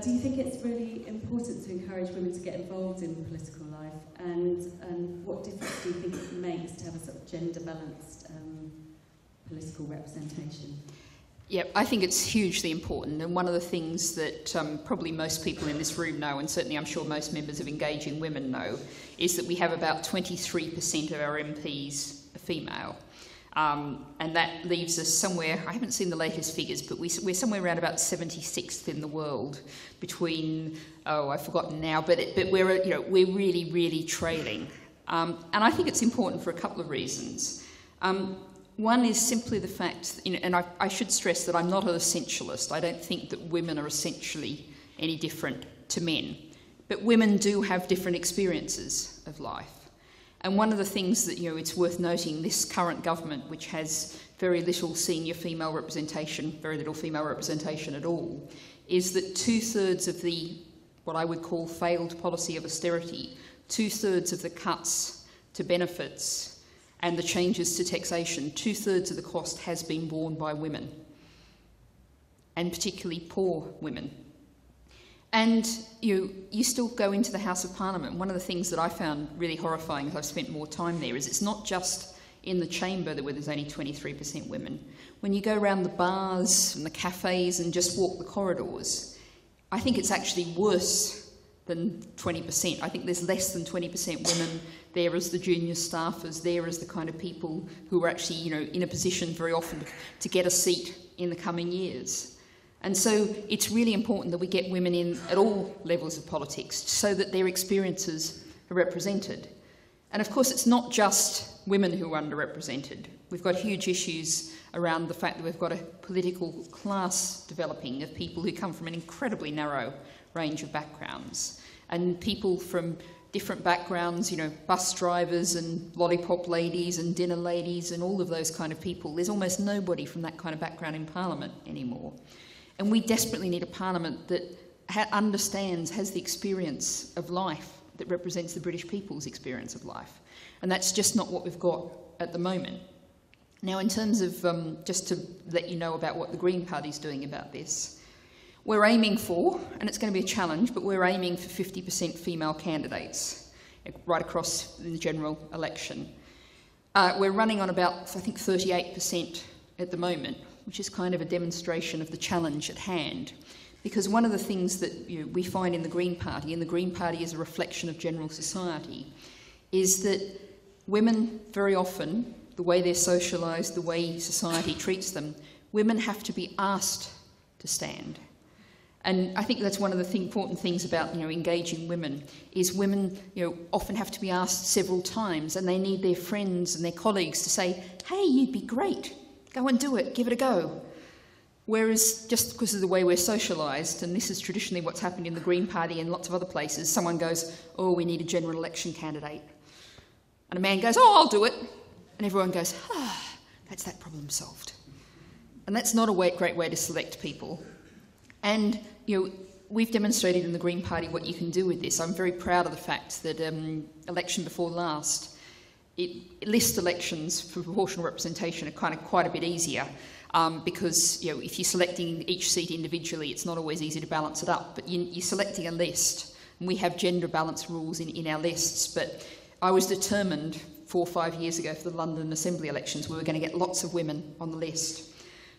do you think it's really important to encourage women to get involved in political life? And what difference do you think it makes to have a sort of gender-balanced political representation? Yeah, I think it's hugely important, and one of the things that probably most people in this room know, and certainly I'm sure most members of Engaging Women know, is that we have about 23% of our MPs are female. And that leaves us somewhere, I haven't seen the latest figures, but we're somewhere around about 76th in the world between, I've forgotten now, but we're, we're really, really trailing. And I think it's important for a couple of reasons. One is simply the fact, and I should stress that I'm not an essentialist. I don't think that women are essentially any different to men. But women do have different experiences of life. And one of the things that, it's worth noting, this current government, which has very little senior female representation, very little female representation at all, is that 2/3 of the, what I would call failed policy of austerity, 2/3 of the cuts to benefits and the changes to taxation, 2/3 of the cost has been borne by women, and particularly poor women. And you still go into the House of Parliament. One of the things that I found really horrifying as I've spent more time there is it's not just in the chamber where there's only 23% women. When you go around the bars and the cafes and just walk the corridors, I think it's actually worse than 20%. I think there's less than 20% women there as the junior staffers, there as the kind of people who are actually, in a position very often to get a seat in the coming years. And so it's really important that we get women in at all levels of politics so that their experiences are represented. And of course, it's not just women who are underrepresented. We've got huge issues around the fact that we've got a political class developing of people who come from an incredibly narrow range of backgrounds. And people from different backgrounds, bus drivers and lollipop ladies and dinner ladies and all of those kind of people. There's almost nobody from that kind of background in Parliament anymore. And we desperately need a Parliament that understands, has the experience of life that represents the British people's experience of life. And that's just not what we've got at the moment. Now, in terms of, just to let you know about what the Green Party's doing about this, we're aiming for, and it's going to be a challenge, but we're aiming for 50% female candidates right across in the general election. We're running on about, I think, 38% at the moment, which is kind of a demonstration of the challenge at hand. Because one of the things that we find in the Green Party, and the Green Party is a reflection of general society, is that women very often, the way they're socialised, the way society treats them, women have to be asked to stand. And I think that's one of the important things about engaging women, is women often have to be asked several times, and they need their friends and their colleagues to say, hey, you'd be great. Go and do it, give it a go. Whereas just because of the way we're socialised, and this is traditionally what's happened in the Green Party and lots of other places, someone goes, oh, we need a general election candidate. And a man goes, oh, I'll do it. And everyone goes, that's that problem solved. And that's not a great way to select people. And, we've demonstrated in the Green Party what you can do with this. I'm very proud of the fact that election before last, list elections for proportional representation are kind of quite a bit easier because if you're selecting each seat individually, it's not always easy to balance it up. But you're selecting a list, and we have gender balance rules in our lists. But I was determined 4 or 5 years ago for the London Assembly elections we were going to get lots of women on the list.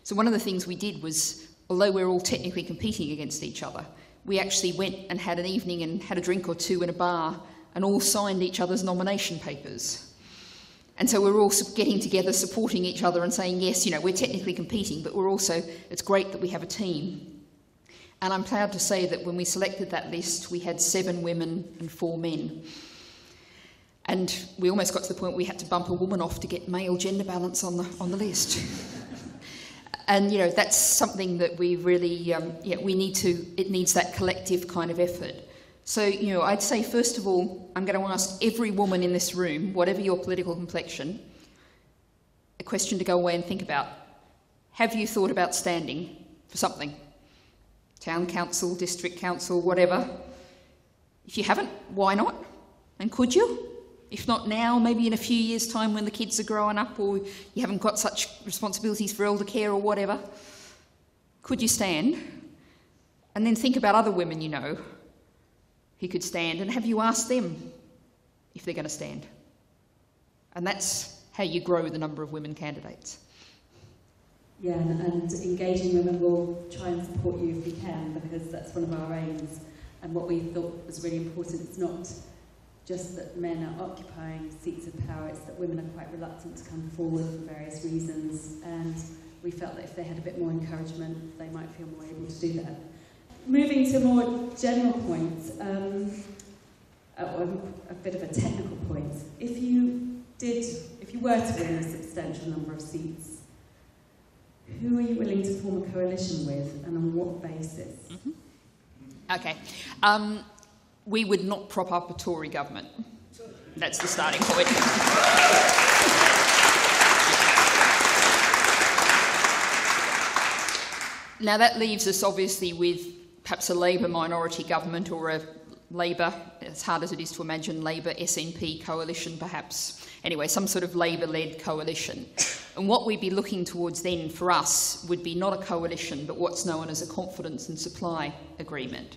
So one of the things we did was, although we're all technically competing against each other, we actually went and had an evening and had a drink or two in a bar and all signed each other's nomination papers. And so we're all getting together, supporting each other and saying, yes, we're technically competing, but it's great that we have a team. And I'm proud to say that when we selected that list, we had 7 women and 4 men. And we almost got to the point where we had to bump a woman off to get male gender balance on the list. And, that's something that we really, it needs that collective kind of effort. So, I'd say, first of all, I'm going to ask every woman in this room, whatever your political complexion, a question to go away and think about. Have you thought about standing for something? Town council, district council, whatever. If you haven't, why not? And could you? If not now, maybe in a few years' time when the kids are growing up or you haven't got such responsibilities for elder care or whatever. Could you stand? And then think about other women you know who could stand, and have you asked them if they're going to stand? And that's how you grow the number of women candidates. Yeah, and engaging women will try and support you if we can, because that's one of our aims. And what we thought was really important, it's not just that men are occupying seats of power, it's that women are quite reluctant to come forward for various reasons. And we felt that if they had a bit more encouragement, they might feel more able to do that. Moving to more general points, a bit of a technical point. If you were to win a substantial number of seats, who are you willing to form a coalition with, and on what basis? Mm-hmm. Okay. We would not prop up a Tory government. That's the starting point. Now that leaves us obviously with perhaps a Labour minority government, or a Labour, as hard as it is to imagine, Labour SNP coalition perhaps. Anyway, some sort of Labour-led coalition. And what we'd be looking towards then for us would be not a coalition, but what's known as a confidence and supply agreement.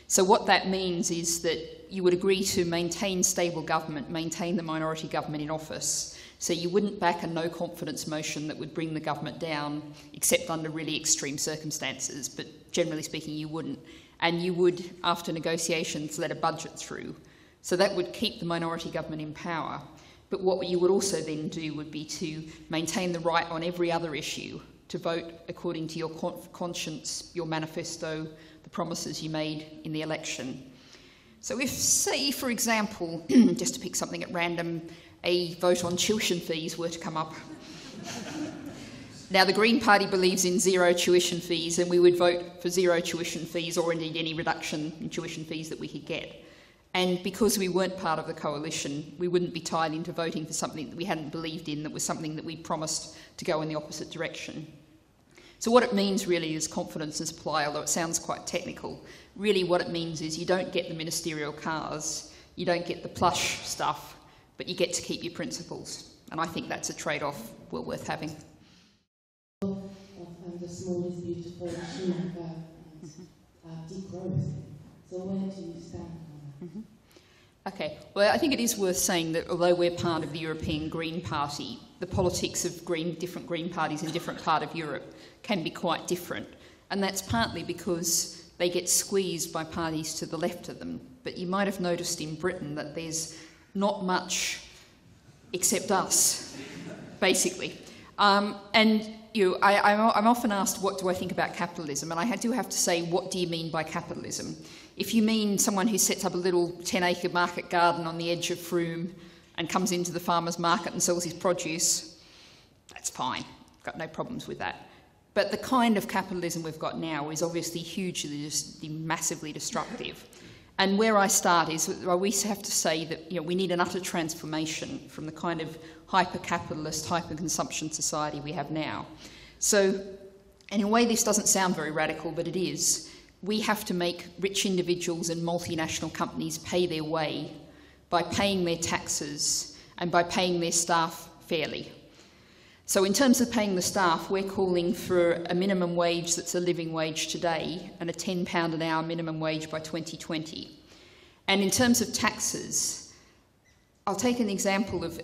So what that means is that you would agree to maintain stable government, maintain the minority government in office. So you wouldn't back a no-confidence motion that would bring the government down, except under really extreme circumstances, but generally speaking you wouldn't. And you would, after negotiations, let a budget through. So that would keep the minority government in power. But what you would also then do would be to maintain the right on every other issue to vote according to your conscience, your manifesto, the promises you made in the election. So if, say, for example, just to pick something at random, a vote on tuition fees were to come up. Now, the Green Party believes in zero tuition fees, and we would vote for zero tuition fees, or indeed any reduction in tuition fees that we could get. And because we weren't part of the coalition, we wouldn't be tied into voting for something that we hadn't believed in, that was something that we promised to go in the opposite direction. So what it means really is confidence and supply, although it sounds quite technical. Really what it means is you don't get the ministerial cars, you don't get the plush stuff, but you get to keep your principles. And I think that's a trade-off well worth having. The small is beautiful, and deep growth. So where do you stand on that? Mm-hmm. Okay, well, I think it is worth saying that although we're part of the European Green Party, the politics of different Green parties in different parts of Europe can be quite different. And that's partly because they get squeezed by parties to the left of them. But you might have noticed in Britain that there's not much except us, basically. I'm often asked, what do I think about capitalism? And I do have to say, what do you mean by capitalism? If you mean someone who sets up a little 10-acre market garden on the edge of Frome and comes into the farmer's market and sells his produce, that's fine. I've got no problems with that. But the kind of capitalism we've got now is obviously hugely, massively destructive. And where I start is, we have to say that we need an utter transformation from the kind of hyper-capitalist, hyper-consumption society we have now. So, in a way this doesn't sound very radical, but it is. We have to make rich individuals and multinational companies pay their way by paying their taxes and by paying their staff fairly. So in terms of paying the staff, we're calling for a minimum wage that's a living wage today and a £10 an hour minimum wage by 2020. And in terms of taxes, I'll take an example of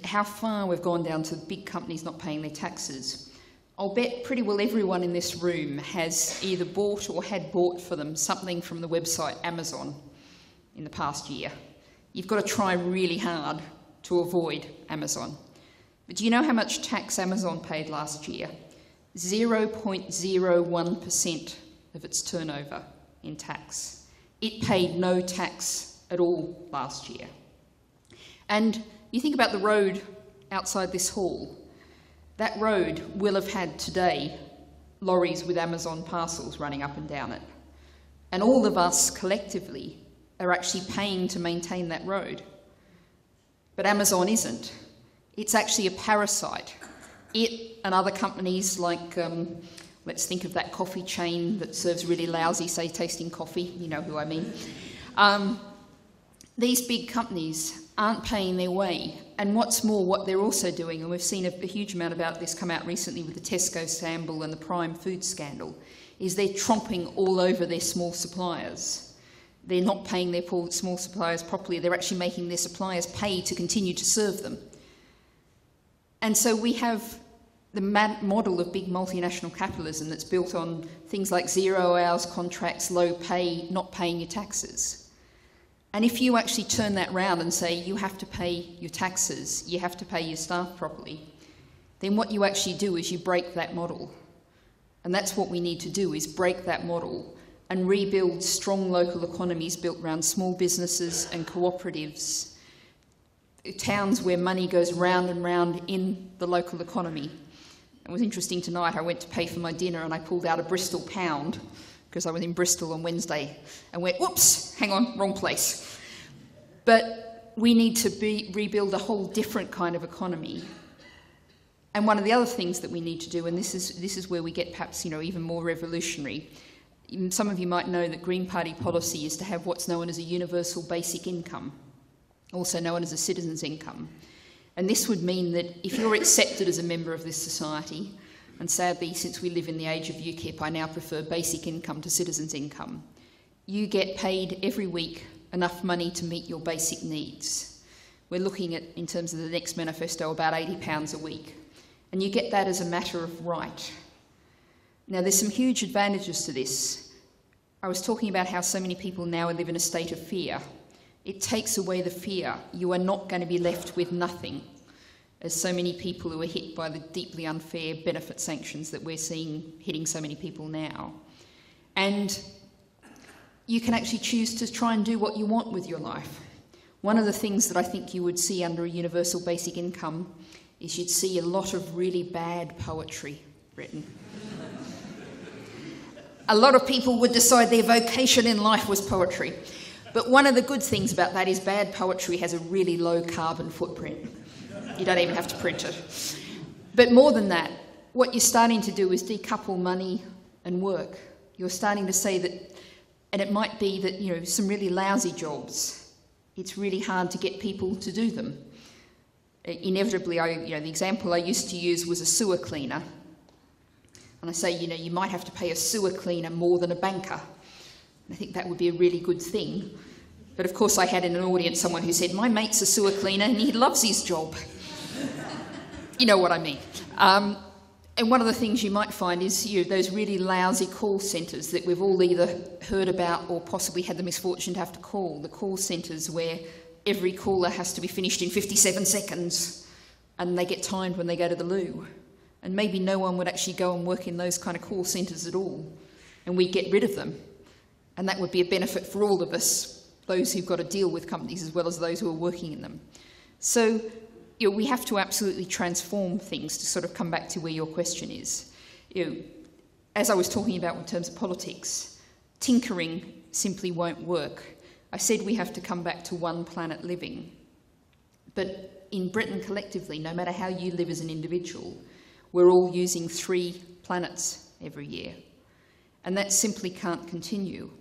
how far we've gone down to big companies not paying their taxes. I'll bet pretty well everyone in this room has either bought or had bought for them something from the website Amazon in the past year. You've got to try really hard to avoid Amazon. But do you know how much tax Amazon paid last year? 0.01% of its turnover in tax. It paid no tax at all last year. And you think about the road outside this hall. That road will have had today lorries with Amazon parcels running up and down it. And all of us collectively are actually paying to maintain that road. But Amazon isn't. It's actually a parasite. It and other companies like, let's think of that coffee chain that serves really lousy, say, tasting coffee. You know who I mean. These big companies aren't paying their way. And what's more, what they're also doing, and we've seen a huge amount about this come out recently with the Tesco scandal and the Prime Food scandal, is they're tromping all over their small suppliers. They're not paying their small suppliers properly. They're actually making their suppliers pay to continue to serve them. And so we have the model of big multinational capitalism that's built on things like 0 hours contracts, low pay, not paying your taxes. And if you actually turn that round and say you have to pay your taxes, you have to pay your staff properly, then what you actually do is you break that model. And that's what we need to do, is break that model and rebuild strong local economies built around small businesses and cooperatives, towns where money goes round and round in the local economy. It was interesting tonight, I went to pay for my dinner and I pulled out a Bristol pound because I was in Bristol on Wednesday and went, whoops, hang on, wrong place. But we need to rebuild a whole different kind of economy. And one of the other things that we need to do, and this is where we get perhaps, even more revolutionary. Some of you might know that Green Party policy is to have what's known as a universal basic income, also known as a citizen's income. And this would mean that if you're accepted as a member of this society, and sadly, since we live in the age of UKIP, I now prefer basic income to citizen's income, you get paid every week enough money to meet your basic needs. We're looking at, in terms of the next manifesto, about £80 a week. And you get that as a matter of right. Now, there's some huge advantages to this. I was talking about how so many people now live in a state of fear. It takes away the fear. You are not going to be left with nothing, as so many people who are hit by the deeply unfair benefit sanctions that we're seeing hitting so many people now. And you can actually choose to try and do what you want with your life. One of the things that I think you would see under a universal basic income is you'd see a lot of really bad poetry written. A lot of people would decide their vocation in life was poetry. But one of the good things about that is bad poetry has a really low carbon footprint. You don't even have to print it. But more than that, what you're starting to do is decouple money and work. You're starting to say that, and it might be that, some really lousy jobs, it's really hard to get people to do them. Inevitably, the example I used to use was a sewer cleaner. And I say, you might have to pay a sewer cleaner more than a banker. I think that would be a really good thing. But of course I had in an audience someone who said, my mate's a sewer cleaner and he loves his job. You know what I mean. And one of the things you might find is those really lousy call centres that we've all either heard about or possibly had the misfortune to have to call. The call centres where every caller has to be finished in 57 seconds and they get timed when they go to the loo. And maybe no one would actually go and work in those kind of call centres at all. And we get rid of them. And that would be a benefit for all of us, those who've got to deal with companies as well as those who are working in them. So we have to absolutely transform things to sort of come back to where your question is. As I was talking about in terms of politics, tinkering simply won't work. I said we have to come back to one planet living. But in Britain collectively, no matter how you live as an individual, we're all using 3 planets every year. And that simply can't continue.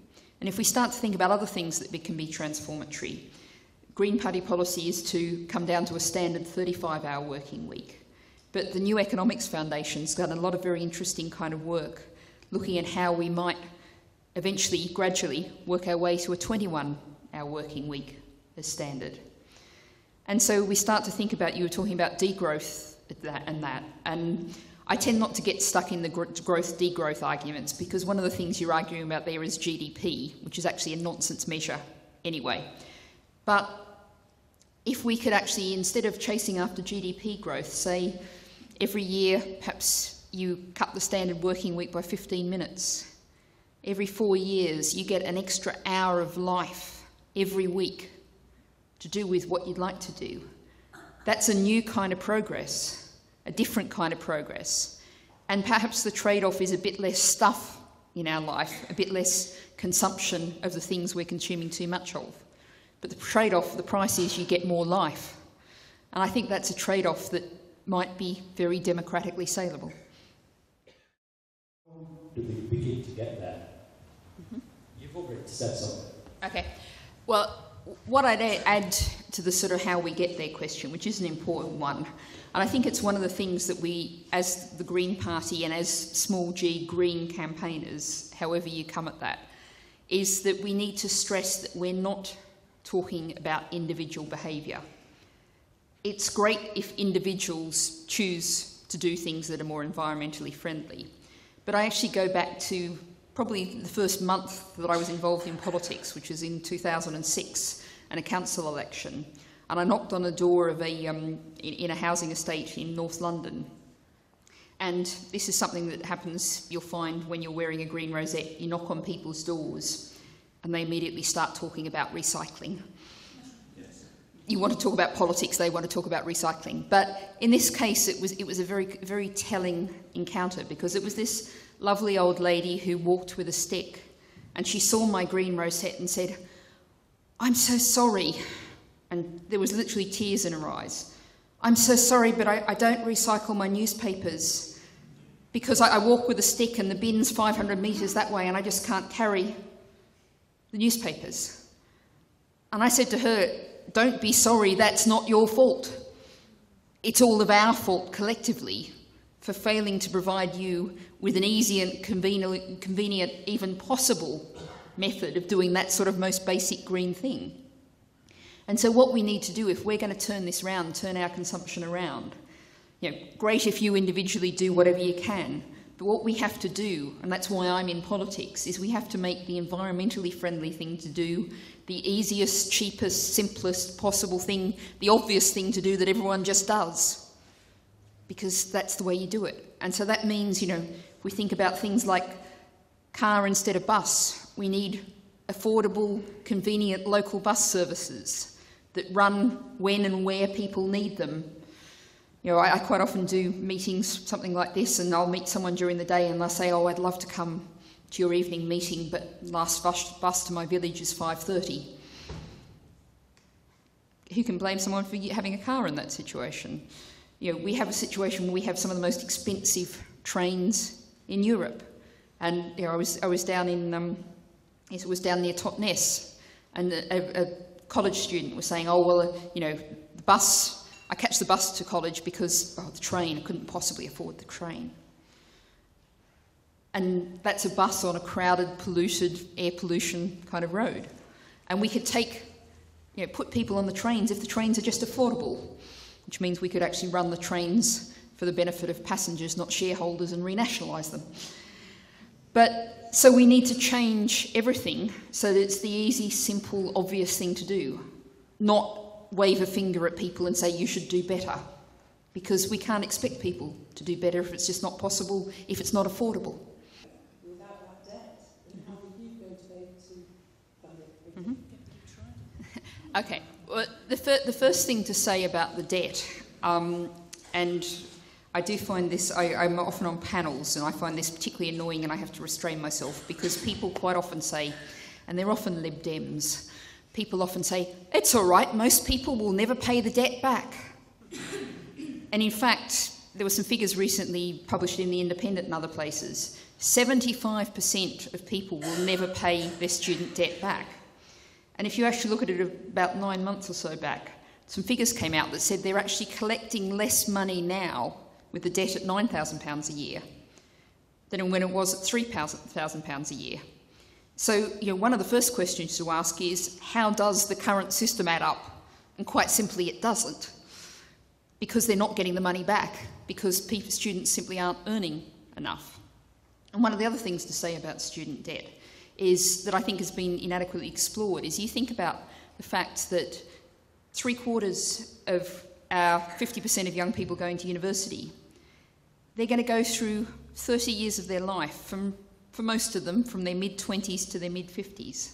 And if we start to think about other things that can be transformatory, Green Party policy is to come down to a standard 35-hour working week. But the New Economics Foundation's done a lot of very interesting kind of work looking at how we might eventually, gradually, work our way to a 21-hour working week as standard. And so we start to think about, you were talking about degrowth and I tend not to get stuck in the growth-degrowth arguments because one of the things you're arguing about there is GDP, which is actually a nonsense measure anyway. But if we could actually, instead of chasing after GDP growth, say every year perhaps you cut the standard working week by 15 minutes. Every 4 years you get an extra hour of life every week to do with what you'd like to do. That's a new kind of progress, a different kind of progress. And perhaps the trade-off is a bit less stuff in our life, a bit less consumption of the things we're consuming too much of. But the trade-off, the price is you get more life. And I think that's a trade-off that might be very democratically saleable. Do we begin to get there? Mm-hmm. You've already said something. Okay. Well, what I'd add to the sort of how we get there question, which is an important one, and I think it's one of the things that we, as the Green Party and as small g Green campaigners, however you come at that, is that we need to stress that we're not talking about individual behaviour. It's great if individuals choose to do things that are more environmentally friendly, but I actually go back to probably the first month that I was involved in politics, which was in 2006, and a council election, and I knocked on the door of in a housing estate in North London. And this is something that happens, you'll find, when you're wearing a green rosette. You knock on people's doors and they immediately start talking about recycling. Yes. You want to talk about politics, they want to talk about recycling. But in this case, it was a very, very telling encounter, because it was this lovely old lady who walked with a stick, and she saw my green rosette and said, "I'm so sorry." And there was literally tears in her eyes. "I'm so sorry, but I don't recycle my newspapers because I walk with a stick and the bin's 500 metres that way and I just can't carry the newspapers." And I said to her, "Don't be sorry, that's not your fault. It's all of our fault collectively for failing to provide you with an easy and convenient, even possible method of doing that sort of most basic green thing." And so what we need to do, if we're going to turn this round, turn our consumption around, great if you individually do whatever you can, but what we have to do, and that's why I'm in politics, is we have to make the environmentally friendly thing to do, the easiest, cheapest, simplest possible thing, the obvious thing to do that everyone just does, because that's the way you do it. And so that means, if we think about things like car instead of bus, we need affordable, convenient local bus services that run when and where people need them. I quite often do meetings, something like this, and I'll meet someone during the day and they'll say, "Oh, I'd love to come to your evening meeting, but last bus to my village is 5:30. Who can blame someone for having a car in that situation? We have a situation where we have some of the most expensive trains in Europe. And I was down in it was down near Totnes, and a college student was saying, "Oh, well, the bus, I catch the bus to college because, the train, I couldn't possibly afford the train." And that's a bus on a crowded, polluted, air pollution kind of road. And we could put people on the trains if the trains are just affordable, which means we could actually run the trains for the benefit of passengers, not shareholders, and renationalise them. So we need to change everything so that it's the easy, simple, obvious thing to do, not wave a finger at people and say you should do better, because we can't expect people to do better if it's just not possible, if it's not affordable. Without that debt, how are you going to be able to fund it? Okay, well, the first thing to say about the debt, and I do find this, I'm often on panels and I find this particularly annoying, and I have to restrain myself, because people quite often say, and they're often Lib Dems, people often say, "It's all right, most people will never pay the debt back." And in fact, there were some figures recently published in The Independent and other places. 75% of people will never pay their student debt back. And if you actually look at it about 9 months or so back, some figures came out that said they're actually collecting less money now with the debt at £9,000 a year than when it was at £3,000 a year. So, one of the first questions to ask is, how does the current system add up? And quite simply, it doesn't, because they're not getting the money back, because students simply aren't earning enough. And one of the other things to say about student debt is that I think has been inadequately explored, is you think about the fact that 3/4 of our 50% of young people going to university, they're going to go through 30 years of their life, for most of them, from their mid-20s to their mid-50s.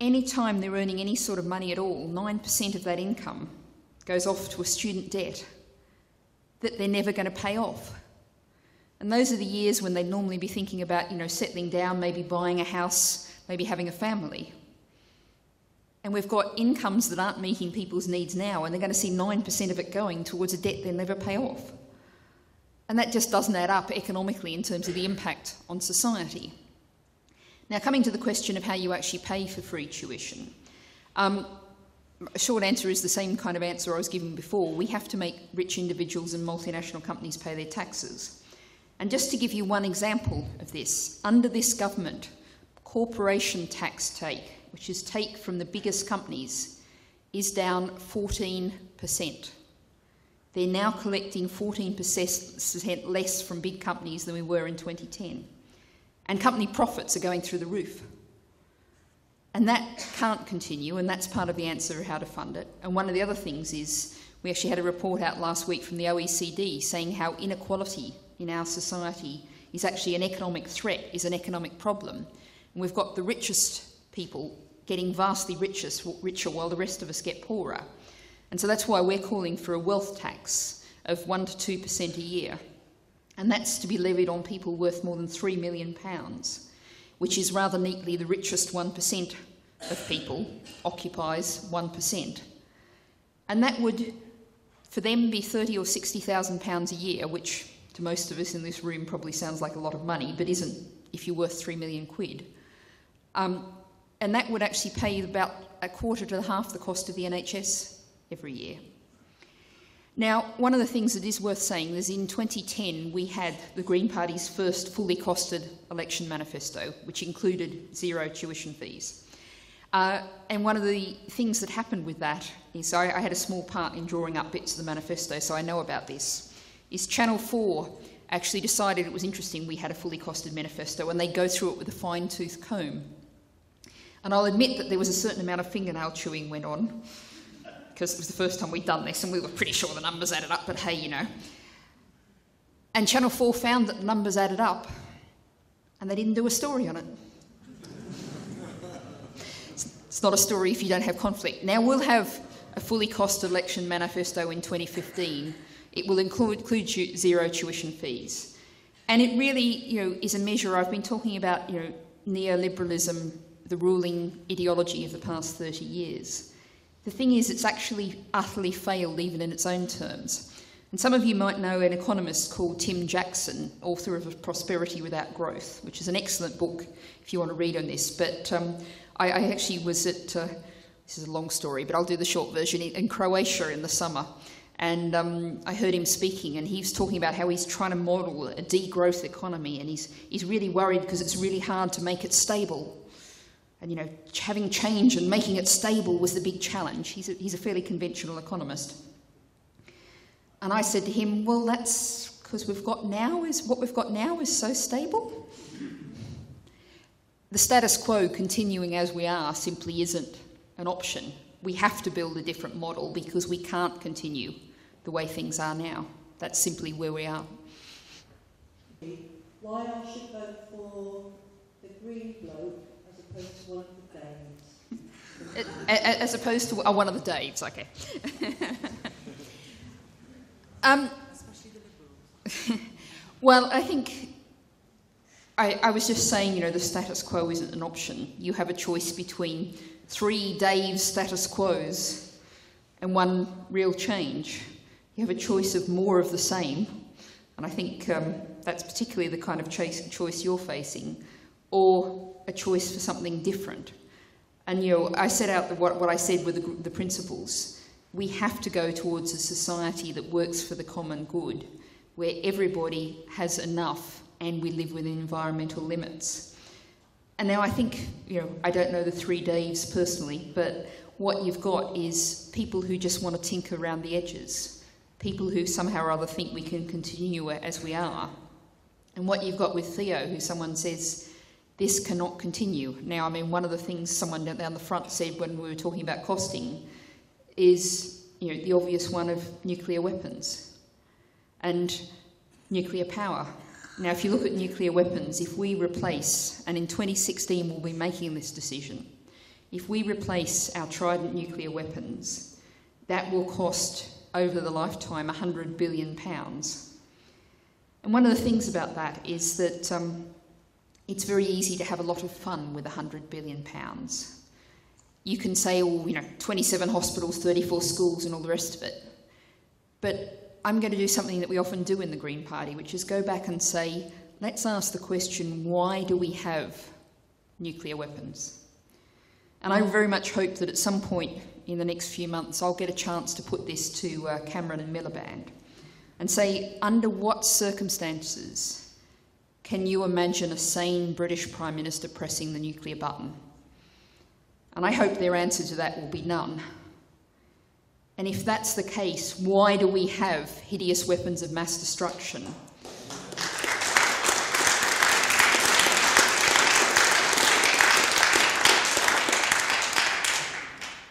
Any time they're earning any sort of money at all, 9% of that income goes off to a student debt that they're never going to pay off. And those are the years when they'd normally be thinking about, settling down, maybe buying a house, maybe having a family. And we've got incomes that aren't meeting people's needs now, and they're going to see 9% of it going towards a debt they'll never pay off. And that just doesn't add up economically in terms of the impact on society. Now, coming to the question of how you actually pay for free tuition, A short answer is the same kind of answer I was giving before. We have to make rich individuals and multinational companies pay their taxes. And just to give you one example of this, under this government, corporation tax take, which is take from the biggest companies, is down 14%. They're now collecting 14% less from big companies than we were in 2010. And company profits are going through the roof. And that can't continue, and that's part of the answer of how to fund it. And one of the other things is, we actually had a report out last week from the OECD saying how inequality in our society is actually an economic threat, is an economic problem. And we've got the richest people getting vastly richer while the rest of us get poorer. And so that's why we're calling for a wealth tax of 1 to 2% a year. And that's to be levied on people worth more than £3 million, which is rather neatly the richest 1% of people occupies 1%. And that would, for them, be £30,000 or £60,000 a year, which to most of us in this room probably sounds like a lot of money, but isn't if you're worth £3 million. And that would actually pay about a quarter to half the cost of the NHS every year. Now, one of the things that is worth saying is in 2010 we had the Green Party's first fully costed election manifesto, which included zero tuition fees. And one of the things that happened with that is I had a small part in drawing up bits of the manifesto, so I know about this, is Channel 4 actually decided it was interesting we had a fully costed manifesto and they'd go through it with a fine-tooth comb. And I'll admit that there was a certain amount of fingernail chewing went on, because it was the first time we'd done this and we were pretty sure the numbers added up, but hey, you know. And Channel 4 found that the numbers added up and they didn't do a story on it. It's not a story if you don't have conflict. Now, we'll have a fully costed election manifesto in 2015. It will include zero tuition fees. And it really, is a measure. I've been talking about, neoliberalism, the ruling ideology of the past 30 years. The thing is, it's actually utterly failed even in its own terms. And some of you might know an economist called Tim Jackson, author of Prosperity Without Growth, which is an excellent book if you want to read on this. But I actually was at, this is a long story, but I'll do the short version, in Croatia in the summer. And I heard him speaking, and he was talking about how he's trying to model a degrowth economy, and he's really worried because it's really hard to make it stable. And, having change and making it stable was the big challenge. He's a fairly conventional economist. And I said to him, well, that's because what we've got now is so stable. The status quo continuing as we are simply isn't an option. We have to build a different model because we can't continue the way things are now. That's simply where we are. Why I should vote for the green bloke as opposed to one of the Daves? As opposed to one of the Daves, okay. Especially the Liberals. Well, I think I was just saying, the status quo isn't an option. You have a choice between 3 Dave's status quos and one real change. You have a choice of more of the same, and I think that's particularly the kind of choice you're facing, or a choice for something different. And, I set out what I said with the principles. We have to go towards a society that works for the common good, where everybody has enough and we live within environmental limits. And now I think, I don't know the 3 Daves personally, but what you've got is people who just want to tinker around the edges, people who somehow or other think we can continue as we are. And what you've got with Theo, who someone says, this cannot continue. Now, one of the things someone down the front said when we were talking about costing is, the obvious one of nuclear weapons and nuclear power. Now, if you look at nuclear weapons, if we replace, and in 2016 we'll be making this decision, if we replace our Trident nuclear weapons, that will cost, over the lifetime, £100 billion. And one of the things about that is that it's very easy to have a lot of fun with £100 billion. You can say, 27 hospitals, 34 schools and all the rest of it. But I'm going to do something that we often do in the Green Party, which is go back and say, let's ask the question, why do we have nuclear weapons? And I very much hope that at some point in the next few months I'll get a chance to put this to Cameron and Miliband and say, under what circumstances can you imagine a sane British Prime Minister pressing the nuclear button? And I hope their answer to that will be none. And if that's the case, why do we have hideous weapons of mass destruction?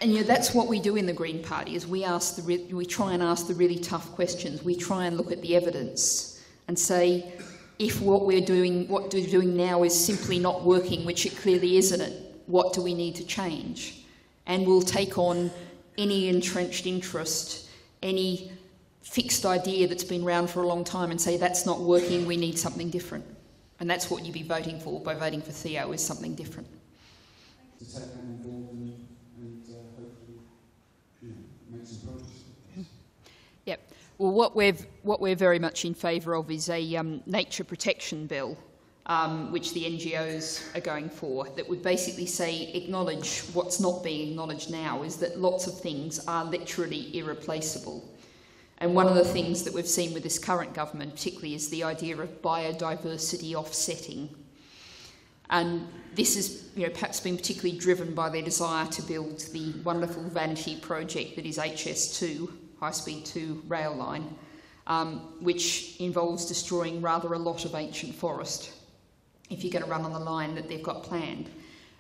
And that's what we do in the Green Party, is we try and ask the really tough questions. We try and look at the evidence and say, if what we're doing now is simply not working, which it clearly isn't, what do we need to change? And we'll take on any entrenched interest, any fixed idea that's been around for a long time and say, that's not working, we need something different. And that's what you'd be voting for by voting for Theo, is something different. To take that on board and hopefully make some progress. Yep. Well, what we're very much in favour of is a nature protection bill, which the NGOs are going for, that would basically say, acknowledge what's not being acknowledged now, is that lots of things are literally irreplaceable. And one of the things that we've seen with this current government particularly is the idea of biodiversity offsetting. And this is perhaps been particularly driven by their desire to build the wonderful vanity project that is HS2, High-Speed 2 rail line, which involves destroying rather a lot of ancient forest if you're going to run on the line that they've got planned.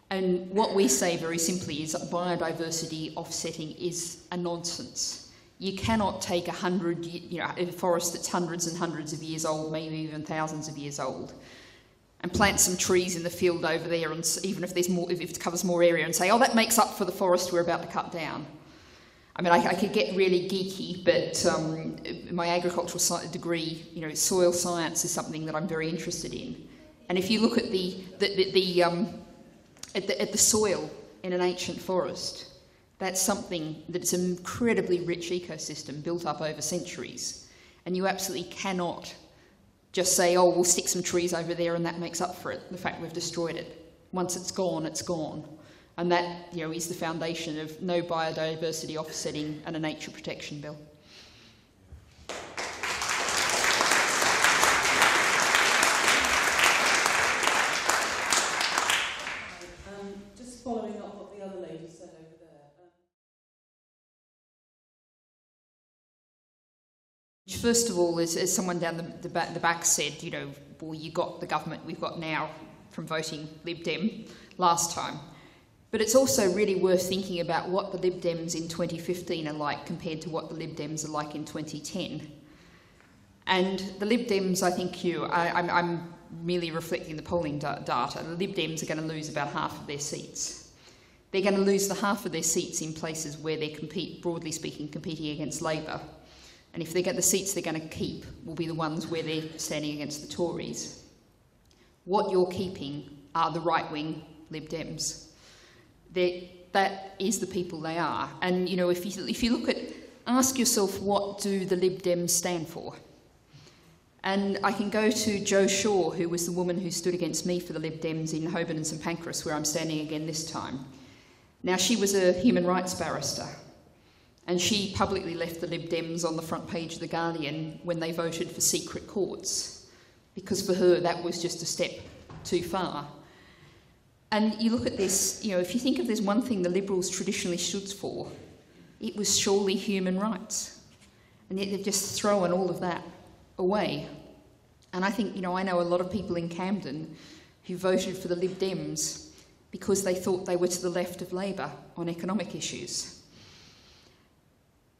And what we say very simply is that biodiversity offsetting is a nonsense. You cannot take a forest that's hundreds and hundreds of years old, maybe even thousands of years old, and plant some trees in the field over there, and even if it covers more area, and say, oh, that makes up for the forest we're about to cut down. I mean, I could get really geeky, but my agricultural degree, soil science is something that I'm very interested in. And if you look at the soil in an ancient forest, that's something that's an incredibly rich ecosystem built up over centuries. And you absolutely cannot just say, oh, we'll stick some trees over there and that makes up for it, the fact we've destroyed it. Once it's gone, it's gone. And that, is the foundation of no biodiversity offsetting and a nature protection bill. Just following up what the other lady said over there. First of all, as someone down the back said, well, you got the government we've got now from voting Lib Dem last time. But it's also really worth thinking about what the Lib Dems in 2015 are like compared to what the Lib Dems are like in 2010. And the Lib Dems, I think I'm merely reflecting the polling data. The Lib Dems are going to lose about half of their seats. They're going to lose the half of their seats in places where they broadly speaking, competing against Labour. And if they get the seats they're going to keep, will be the ones where they're standing against the Tories. What you're keeping are the right-wing Lib Dems. That is the people they are. And, if you look at, ask yourself, what do the Lib Dems stand for? And I can go to Jo Shaw, who was the woman who stood against me for the Lib Dems in Holborn and St Pancras, where I'm standing again this time. Now, she was a human rights barrister, and she publicly left the Lib Dems on the front page of The Guardian when they voted for secret courts, because for her that was just a step too far. And you look at this, if you think of there's one thing the Liberals traditionally stood for, it was surely human rights. And yet they've just thrown all of that away. And I think, I know a lot of people in Camden who voted for the Lib Dems because they thought they were to the left of Labour on economic issues.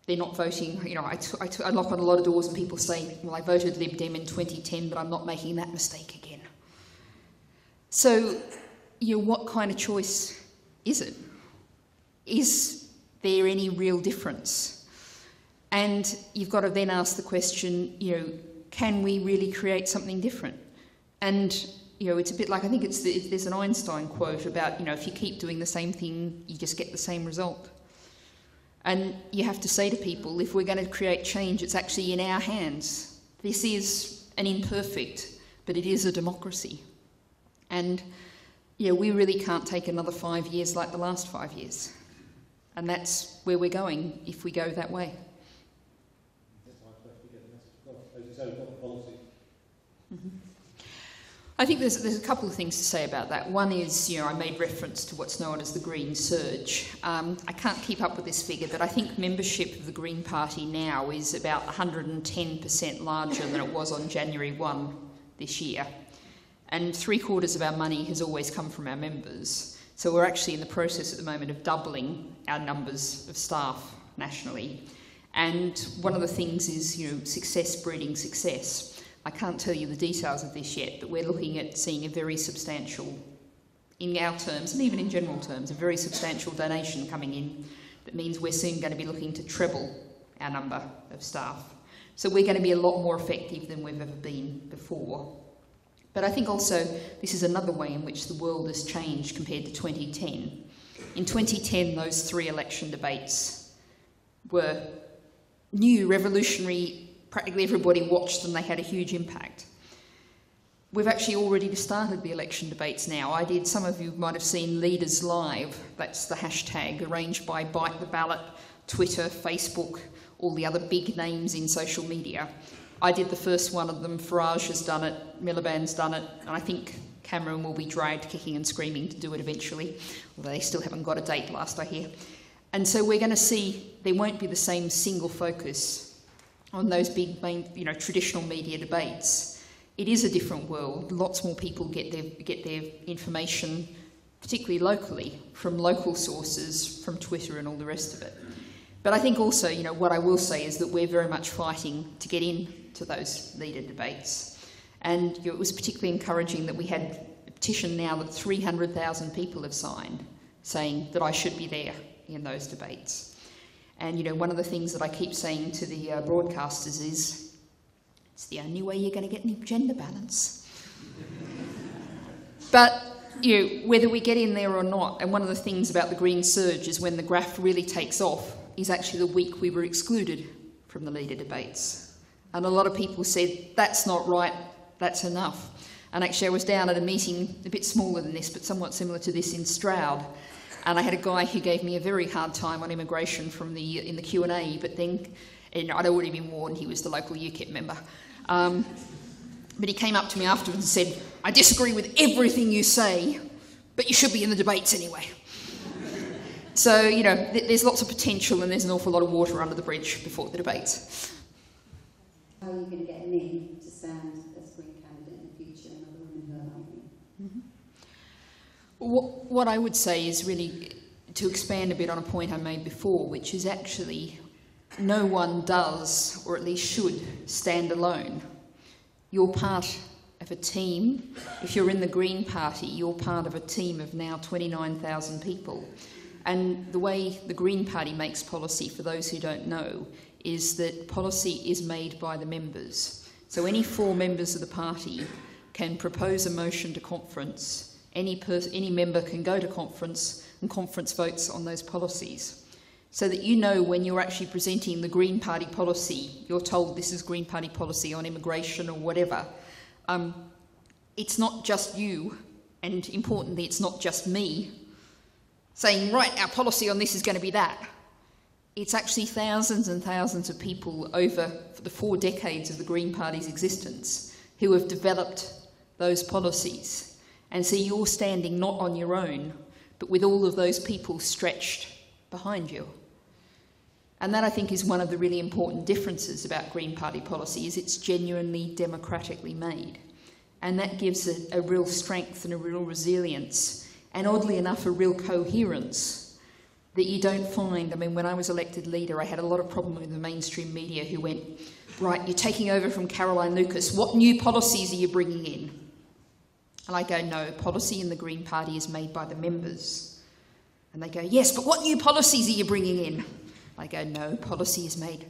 They're not voting, I knock on a lot of doors and people say, well, I voted Lib Dem in 2010, but I'm not making that mistake again. So, what kind of choice is it? Is there any real difference? And you've got to then ask the question, can we really create something different? And, it's a bit like, I think there's an Einstein quote about, if you keep doing the same thing, you just get the same result. And you have to say to people, if we're going to create change, it's actually in our hands. This is an imperfect, but it is a democracy. And, we really can't take another 5 years like the last 5 years. And that's where we're going if we go that way. I think there's a couple of things to say about that. One is, I made reference to what's known as the Green Surge. I can't keep up with this figure, but I think membership of the Green Party now is about 110% larger than it was on January 1 this year. And 3/4 of our money has always come from our members. So we're actually in the process at the moment of doubling our numbers of staff nationally. And one of the things is, success breeding success. I can't tell you the details of this yet, but we're looking at seeing a very substantial, in our terms, and even in general terms, a very substantial donation coming in. That means we're soon going to be looking to treble our number of staff. So we're going to be a lot more effective than we've ever been before. But I think also this is another way in which the world has changed compared to 2010. In 2010, those 3 election debates were new, revolutionary. Practically everybody watched them, they had a huge impact. We've actually already started the election debates now. Some of you might have seen Leaders Live, that's the hashtag, arranged by Bite the Ballot, Twitter, Facebook, all the other big names in social media. I did the first one of them, Farage has done it, Miliband's done it, and I think Cameron will be dragged kicking and screaming to do it eventually, although they still haven't got a date last I hear. And so we're going to see there won't be the same single focus on those big main, traditional media debates. It is a different world. Lots more people get their information, particularly locally, from local sources, from Twitter and all the rest of it. But I think also, what I will say is that we're very much fighting to get into those leader debates. And it was particularly encouraging that we had a petition now that 300,000 people have signed, saying that I should be there in those debates. And, one of the things that I keep saying to the broadcasters is, it's the only way you're going to get any gender balance. But, whether we get in there or not, and one of the things about the Green Surge is when the graph really takes off, is actually the week we were excluded from the leader debates. And a lot of people said, that's not right, that's enough. And actually I was down at a meeting a bit smaller than this, but somewhat similar to this in Stroud. And I had a guy who gave me a very hard time on immigration in the Q&A, but then, I'd already been warned he was the local UKIP member. But he came up to me afterwards and said, I disagree with everything you say, but you should be in the debates anyway. So, there's lots of potential and there's an awful lot of water under the bridge before the debates. How are you going to get me to stand as Green candidate in the future and other women who are like me? Mm-hmm. What I would say is really to expand a bit on a point I made before, which is actually no one does, or at least should, stand alone. You're part of a team. If you're in the Green Party, you're part of a team of now 29,000 people. And the way the Green Party makes policy, for those who don't know, is that policy is made by the members. So any 4 members of the party can propose a motion to conference. Any member can go to conference and conference votes on those policies. So that when you're actually presenting the Green Party policy, you're told this is Green Party policy on immigration or whatever. It's not just you, and importantly, it's not just me, saying, right, our policy on this is going to be that. It's actually thousands and thousands of people over the 4 decades of the Green Party's existence who have developed those policies. And so you're standing not on your own, but with all of those people stretched behind you. And that, I think, is one of the really important differences about Green Party policy, is it's genuinely democratically made. And that gives a real strength and a real resilience, and oddly enough, a real coherence that you don't find. I mean, when I was elected leader, I had a lot of problem with the mainstream media who went, right, you're taking over from Caroline Lucas, what new policies are you bringing in? And I go, no, policy in the Green Party is made by the members. And they go, yes, but what new policies are you bringing in? I go, no, policy is made.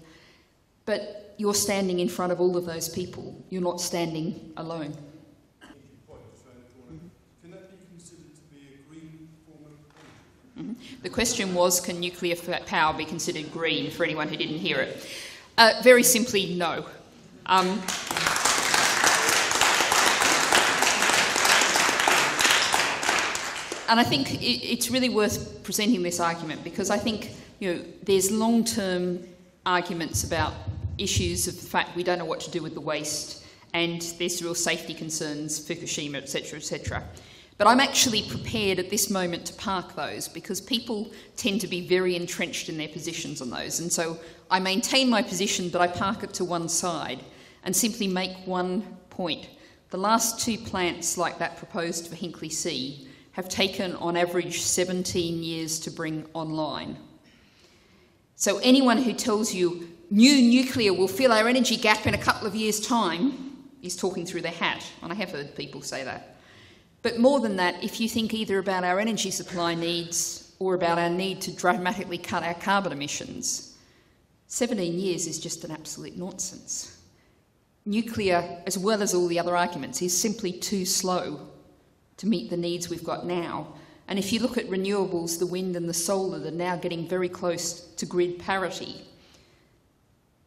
But you're standing in front of all of those people. You're not standing alone. Can that be considered to be a green form of energy? Mm-hmm. The question was, can nuclear power be considered green, for anyone who didn't hear it? Very simply, no. And I think it's really worth presenting this argument, because I think, there's long-term arguments about issues of the fact we don't know what to do with the waste, and there's real safety concerns, Fukushima, etc., etc. But I'm actually prepared at this moment to park those, because people tend to be very entrenched in their positions on those. And so I maintain my position, but I park it to one side and simply make one point. The last 2 plants like that proposed for Hinkley C have taken on average 17 years to bring online. So anyone who tells you new nuclear will fill our energy gap in a couple of years' time is talking through their hat, and I have heard people say that. But more than that, if you think either about our energy supply needs or about our need to dramatically cut our carbon emissions, 17 years is just an absolute nonsense. Nuclear, as well as all the other arguments, is simply too slow to meet the needs we've got now. And if you look at renewables, the wind and the solar, they're now getting very close to grid parity.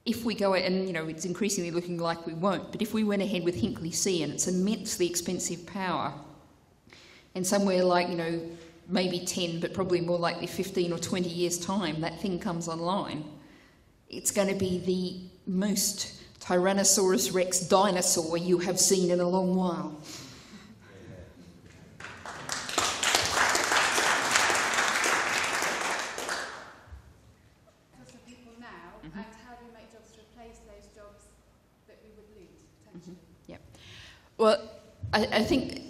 If we go, and it's increasingly looking like we won't, but if we went ahead with Hinkley C, and it's immensely expensive power, and somewhere like, maybe 10, but probably more likely 15 or 20 years' time, that thing comes online, it's going to be the most Tyrannosaurus Rex dinosaur you have seen in a long while. Well, I think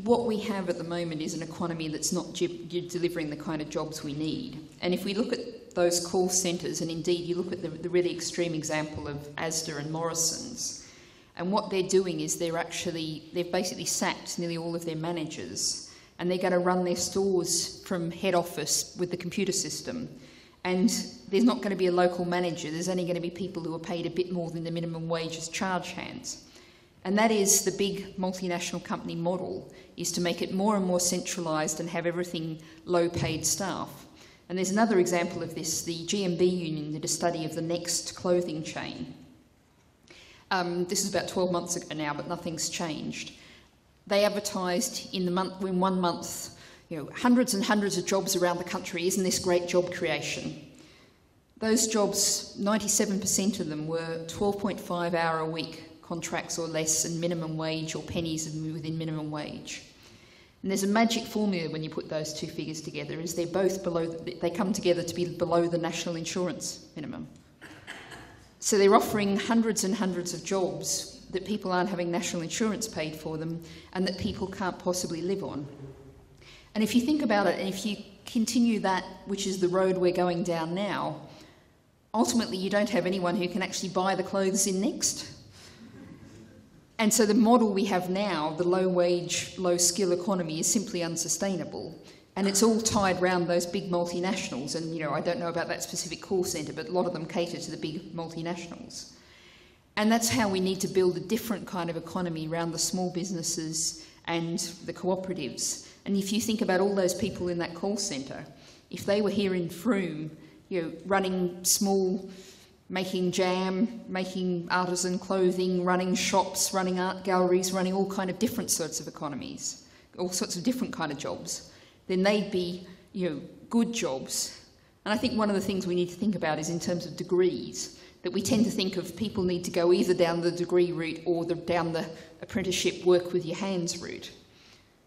what we have at the moment is an economy that's not delivering the kind of jobs we need. And if we look at those call centres, and indeed you look at the really extreme example of Asda and Morrison's, and what they're doing is they've basically sacked nearly all of their managers, and they're going to run their stores from head office with the computer system. And there's not going to be a local manager, there's only going to be people who are paid a bit more than the minimum wage as charge hands. And that is the big multinational company model, is to make it more and more centralised and have everything low-paid staff. And there's another example of this. The GMB union did a study of the Next clothing chain. This is about 12 months ago now, but nothing's changed. They advertised in 1 month, hundreds and hundreds of jobs around the country. Isn't this great job creation? Those jobs, 97% of them were 12.5-hour-a-week contracts or less, and minimum wage or pennies within minimum wage. And there's a magic formula when you put those two figures together, is they're both they come together to be below the national insurance minimum. So they're offering hundreds and hundreds of jobs that people aren't having national insurance paid for them, and that people can't possibly live on. And if you think about it, and if you continue that, which is the road we're going down now, ultimately you don't have anyone who can actually buy the clothes in Next. And so the model we have now, the low-wage, low-skill economy, is simply unsustainable. And it's all tied around those big multinationals. And, I don't know about that specific call centre, but a lot of them cater to the big multinationals. And that's how we need to build a different kind of economy around the small businesses and the cooperatives. And if you think about all those people in that call centre, if they were here in Frome, running small, making jam, making artisan clothing, running shops, running art galleries, running all kind of different sorts of economies, all sorts of different kind of jobs, then they'd be, good jobs. And I think one of the things we need to think about is in terms of degrees, that we tend to think of people need to go either down the degree route or down the apprenticeship work with your hands route.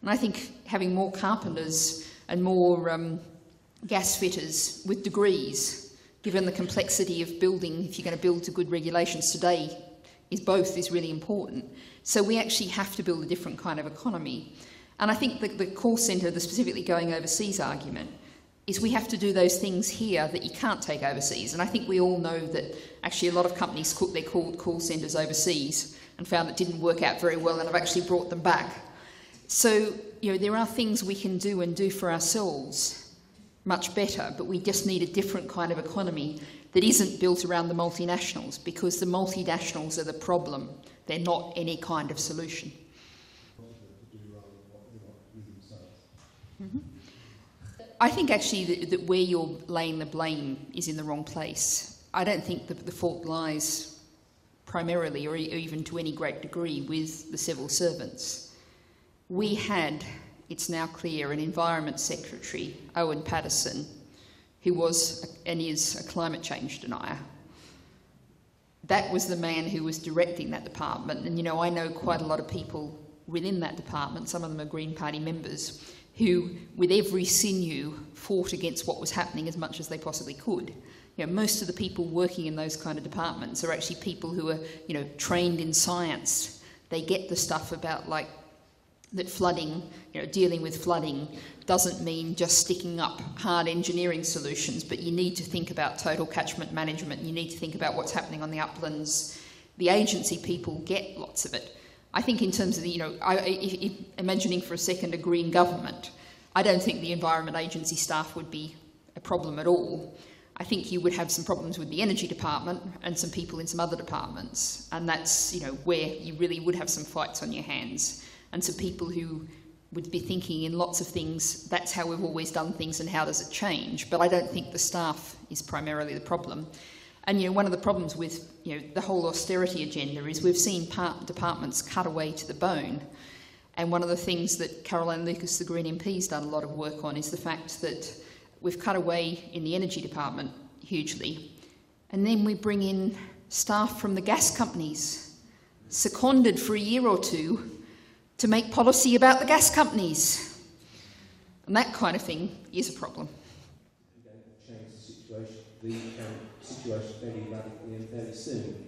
And I think having more carpenters and more gas fitters with degrees, given the complexity of building, if you're going to build to good regulations today, is really important. So we actually have to build a different kind of economy. And I think the call centre, the specifically going overseas argument, is we have to do those things here that you can't take overseas. And I think we all know that actually a lot of companies put their call centres overseas and found it didn't work out very well and have actually brought them back. So, there are things we can do for ourselves much better, but we just need a different kind of economy that isn't built around the multinationals, because the multinationals are the problem. They're not any kind of solution. Mm-hmm. I think actually that where you're laying the blame is in the wrong place. I don't think that the fault lies primarily or even to any great degree with the civil servants. We had, it's now clear, an Environment Secretary, Owen Paterson, who was and is a climate change denier. That was the man who was directing that department. And, you know, I know quite a lot of people within that department, some of them are Green Party members, who, with every sinew, fought against what was happening as much as they possibly could. You know, most of the people working in those kind of departments are actually people who are, you know, trained in science. They get the stuff about, like, that flooding, you know, dealing with flooding doesn't mean just sticking up hard engineering solutions, but you need to think about total catchment management. You need to think about what's happening on the uplands. The agency people get lots of it. I think in terms of the, you know, imagining for a second a green government, I don't think the Environment Agency staff would be a problem at all. I think you would have some problems with the Energy Department and some people in some other departments, and that's, you know, where you really would have some fights on your hands, and some people who would be thinking in lots of things, that's how we've always done things and how does it change? But I don't think the staff is primarily the problem. And, you know, one of the problems with, you know, the whole austerity agenda is we've seen departments cut away to the bone. And one of the things that Caroline Lucas, the Green MP, has done a lot of work on is the fact that we've cut away in the Energy Department hugely. And then we bring in staff from the gas companies, seconded for a year or two to make policy about the gas companies. And that kind of thing is a problem. Change the situation fairly radically and fairly soon.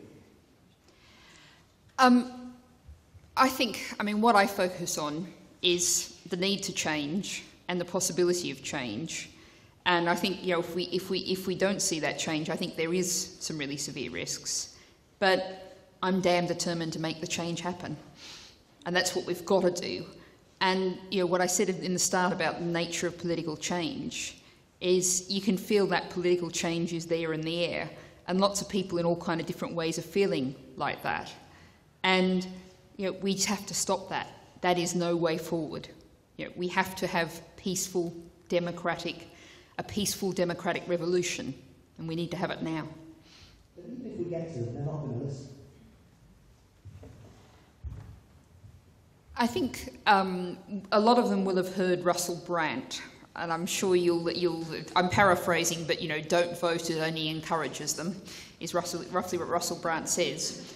I think, I mean, what I focus on is the need to change and the possibility of change. And I think, you know, if we don't see that change, I think there is some really severe risks. But I'm damn determined to make the change happen. And that's what we've got to do. And, you know, what I said in the start about the nature of political change is you can feel that political change is there in the air. And lots of people in all kind of different ways are feeling like that. And, you know, we just have to stop that. That is no way forward. You know, we have to have a peaceful democratic revolution. And we need to have it now. But even if we get to them, they're not going to listen. I think a lot of them will have heard Russell Brand, and I'm sure I'm paraphrasing, but, you know, don't vote, it only encourages them, is roughly what Russell Brand says.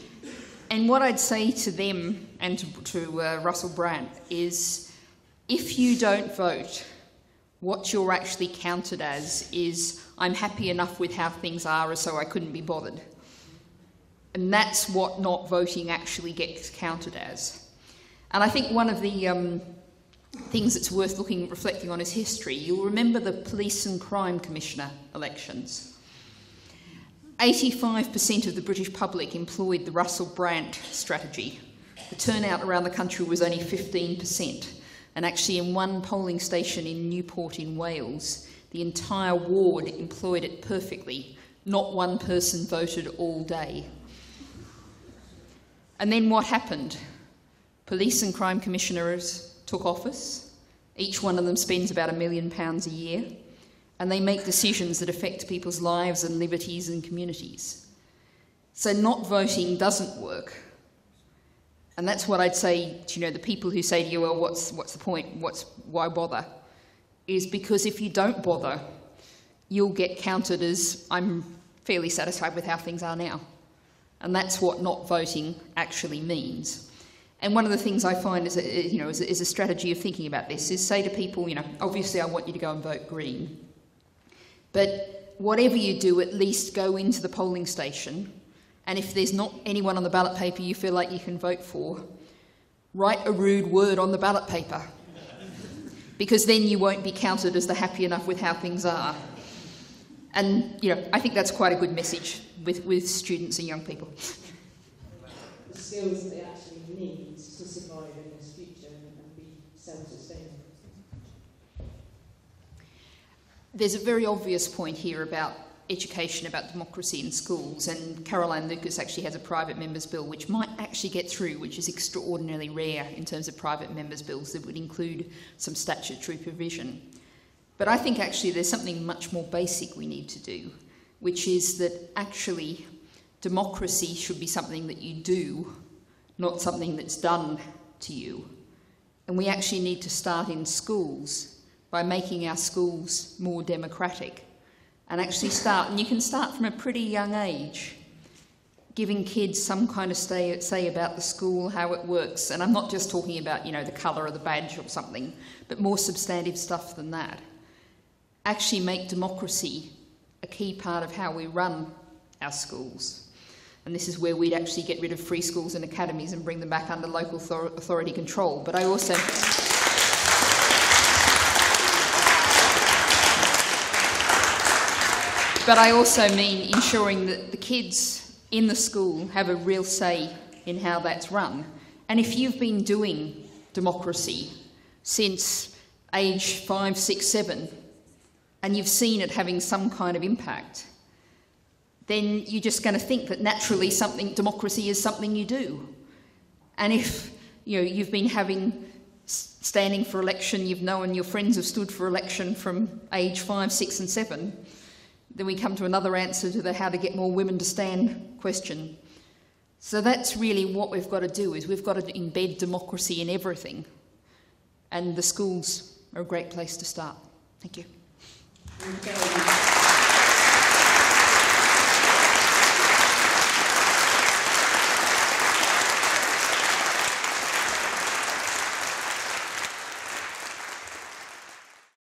And what I'd say to them and to Russell Brand is, if you don't vote, what you're actually counted as is, I'm happy enough with how things are, so I couldn't be bothered. And that's what not voting actually gets counted as. And I think one of the things that's worth reflecting on is history. You'll remember the Police and Crime Commissioner elections. 85% of the British public employed the Russell Brand strategy. The turnout around the country was only 15%. And actually in one polling station in Newport in Wales, the entire ward employed it perfectly. Not one person voted all day. And then what happened? Police and Crime Commissioners took office. Each one of them spends about £1 million a year. And they make decisions that affect people's lives and liberties and communities. So not voting doesn't work. And that's what I'd say to, you know, the people who say to you, well, what's the point? Why bother? Is because if you don't bother, you'll get counted as, I'm fairly satisfied with how things are now. And that's what not voting actually means. And one of the things I find is a strategy of thinking about this is say to people, you know, obviously I want you to go and vote Green, but whatever you do, at least go into the polling station, and if there's not anyone on the ballot paper you feel like you can vote for, write a rude word on the ballot paper, because then you won't be counted as the happy enough with how things are. And, you know, I think that's quite a good message with students and young people. The skills that they actually need to survive in this future and be self-sustaining. There's a very obvious point here about education, about democracy in schools, and Caroline Lucas actually has a private members' bill which might actually get through, which is extraordinarily rare in terms of private members' bills that would include some statutory provision. But I think actually there's something much more basic we need to do, which is that actually democracy should be something that you do, not something that's done to you. And we actually need to start in schools by making our schools more democratic. And actually start, and you can start from a pretty young age, giving kids some kind of say about the school, how it works. And I'm not just talking about, you know, the colour of the badge or something, but more substantive stuff than that. Actually make democracy a key part of how we run our schools. And this is where we'd actually get rid of free schools and academies and bring them back under local authority control. But I also... But I also mean ensuring that the kids in the school have a real say in how that's run. And if you've been doing democracy since age 5, 6, 7, and you've seen it having some kind of impact, then you're just going to think that naturally democracy is something you do. And if you've been standing for election, you've known your friends have stood for election from age 5, 6 and 7, then we come to another answer to the how to get more women to stand question. So that's really what we've got to do, is we've got to embed democracy in everything. And the schools are a great place to start. Thank you.